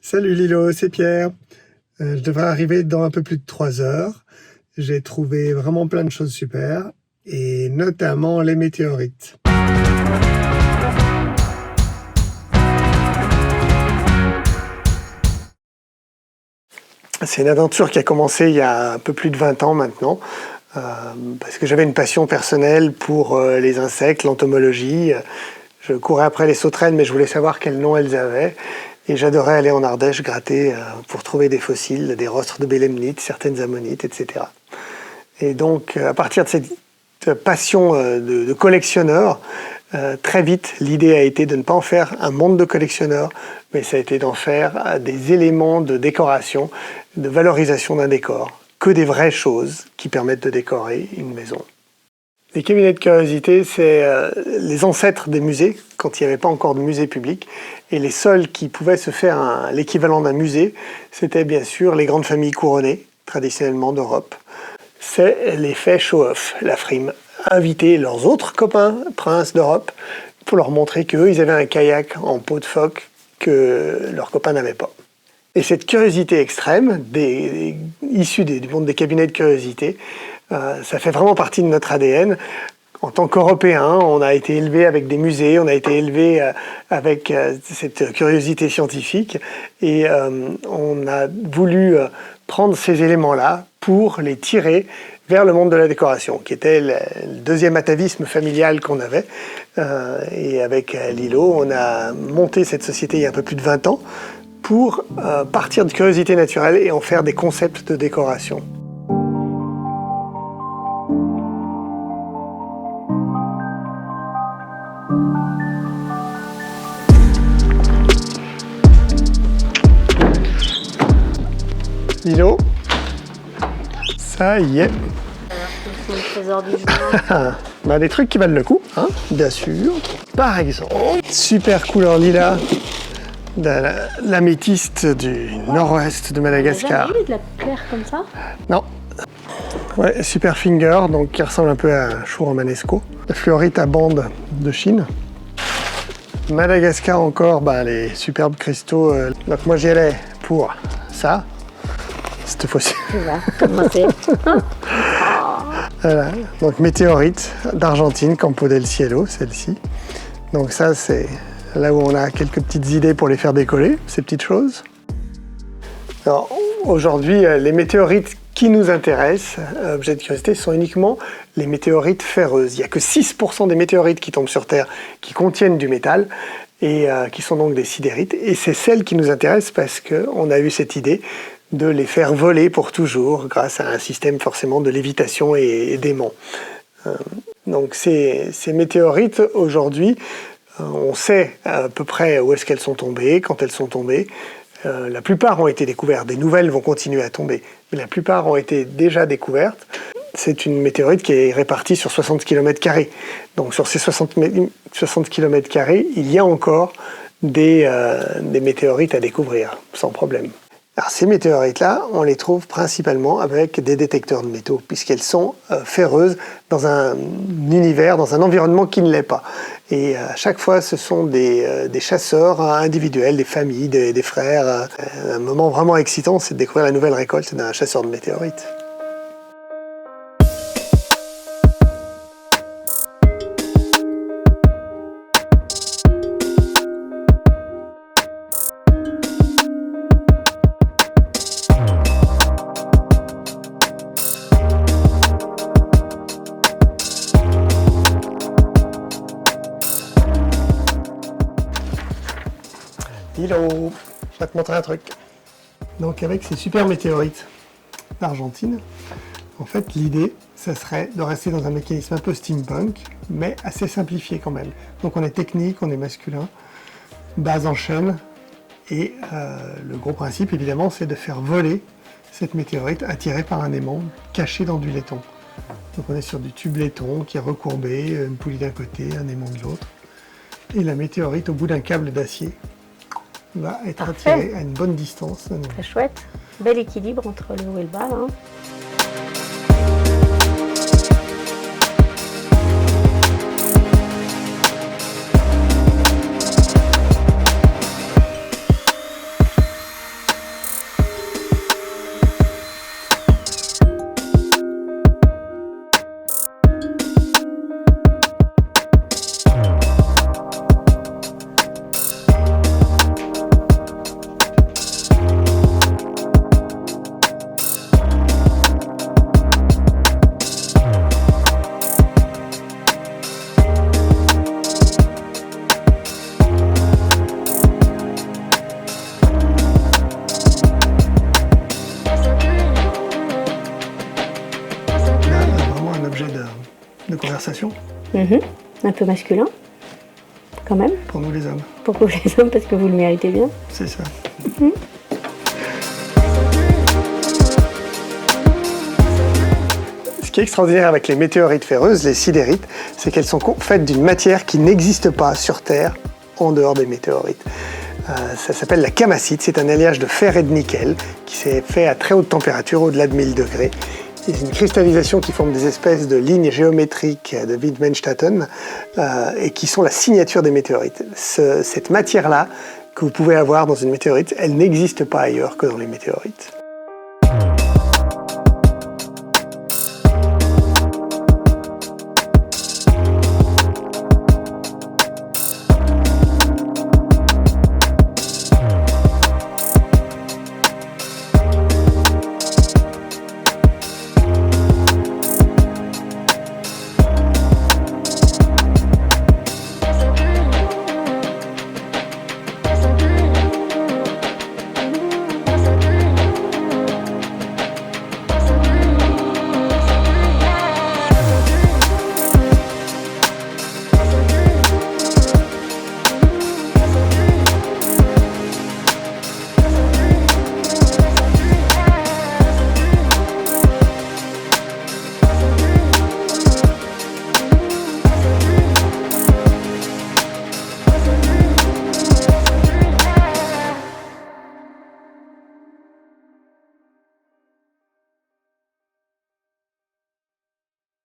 Salut Lilo, c'est Pierre. Je devrais arriver dans un peu plus de 3 heures. J'ai trouvé vraiment plein de choses super, et notamment les météorites. C'est une aventure qui a commencé il y a un peu plus de 20 ans maintenant, parce que j'avais une passion personnelle pour les insectes, l'entomologie. Je courais après les sauterelles, mais je voulais savoir quel nom elles avaient. Et j'adorais aller en Ardèche gratter pour trouver des fossiles, des rostres de bélemnites, certaines ammonites, etc. Et donc, à partir de cette passion de collectionneur, très vite, l'idée a été de ne pas en faire un monde de collectionneurs, mais ça a été d'en faire des éléments de décoration, de valorisation d'un décor, que des vraies choses qui permettent de décorer une maison. Les cabinets de curiosité, c'est les ancêtres des musées, quand il n'y avait pas encore de musée public. Et les seuls qui pouvaient se faire l'équivalent d'un musée, c'était bien sûr les grandes familles couronnées, traditionnellement d'Europe. C'est l'effet show-off, la frime. Inviter leurs autres copains, princes d'Europe, pour leur montrer qu'eux, ils avaient un kayak en peau de phoque que leurs copains n'avaient pas. Et cette curiosité extrême, issue du monde des cabinets de curiosité, ça fait vraiment partie de notre ADN. En tant qu'Européens, on a été élevés avec des musées, on a été élevés avec cette curiosité scientifique, et on a voulu prendre ces éléments-là pour les tirer vers le monde de la décoration, qui était le deuxième atavisme familial qu'on avait. Et avec Lilo, on a monté cette société il y a un peu plus de 20 ans pour partir de curiosité naturelle et en faire des concepts de décoration. Lilo, ça y est. Le trésor du jour. Des trucs qui valent le coup, hein, bien sûr. Par exemple, super couleur lilas, l'améthyste du nord-ouest de Madagascar. Vous avez eu de la claire comme ça? Non. Ouais, super finger, donc qui ressemble un peu à un chou romanesco. La fluorite à bande de Chine. Madagascar encore, les superbes cristaux. Donc moi j'y allais pour ça. Cette fois-ci. Tu vas commencer. Voilà. Donc météorite d'Argentine, Campo del Cielo, celle-ci. Donc ça, c'est là où on a quelques petites idées pour les faire décoller, ces petites choses. Alors aujourd'hui, les météorites qui nous intéressent, objet de curiosité, sont uniquement les météorites ferreuses. Il n'y a que 6% des météorites qui tombent sur Terre qui contiennent du métal, et qui sont donc des sidérites. Et c'est celles qui nous intéressent parce qu'on a eu cette idée de les faire voler pour toujours grâce à un système forcément de lévitation et d'aimant. Donc ces météorites, aujourd'hui, on sait à peu près où est-ce qu'elles sont tombées, quand elles sont tombées. La plupart ont été découvertes, des nouvelles vont continuer à tomber, mais la plupart ont été déjà découvertes. C'est une météorite qui est répartie sur 60 km². Donc sur ces 60 km², il y a encore des météorites à découvrir, sans problème. Alors ces météorites-là, on les trouve principalement avec des détecteurs de métaux, puisqu'elles sont ferreuses dans un univers, dans un environnement qui ne l'est pas. Et à chaque fois, ce sont des chasseurs individuels, des familles, des frères. Un moment vraiment excitant, c'est de découvrir la nouvelle récolte d'un chasseur de météorites. Hello, je vais te montrer un truc. Donc avec ces super météorites d'Argentine, en fait l'idée, ça serait de rester dans un mécanisme un peu steampunk, mais assez simplifié quand même. Donc on est technique, on est masculin, base en chaîne, et le gros principe évidemment c'est de faire voler cette météorite attirée par un aimant caché dans du laiton. Donc on est sur du tube laiton qui est recourbé, une poulie d'un côté, un aimant de l'autre, et la météorite au bout d'un câble d'acier va être attiré à une bonne distance. Très chouette. Bel équilibre entre le haut et le bas. Hein. de conversation Un peu masculin, quand même. pour nous les hommes. Pour vous les hommes, parce que vous le méritez bien. C'est ça. Ce qui est extraordinaire avec les météorites ferreuses, les sidérites, c'est qu'elles sont faites d'une matière qui n'existe pas sur Terre en dehors des météorites. Ça s'appelle la kamacite, c'est un alliage de fer et de nickel qui s'est fait à très haute température, au-delà de 1000 degrés. C'est une cristallisation qui forme des espèces de lignes géométriques de Wittgenstein et qui sont la signature des météorites. Cette matière-là que vous pouvez avoir dans une météorite, elle n'existe pas ailleurs que dans les météorites.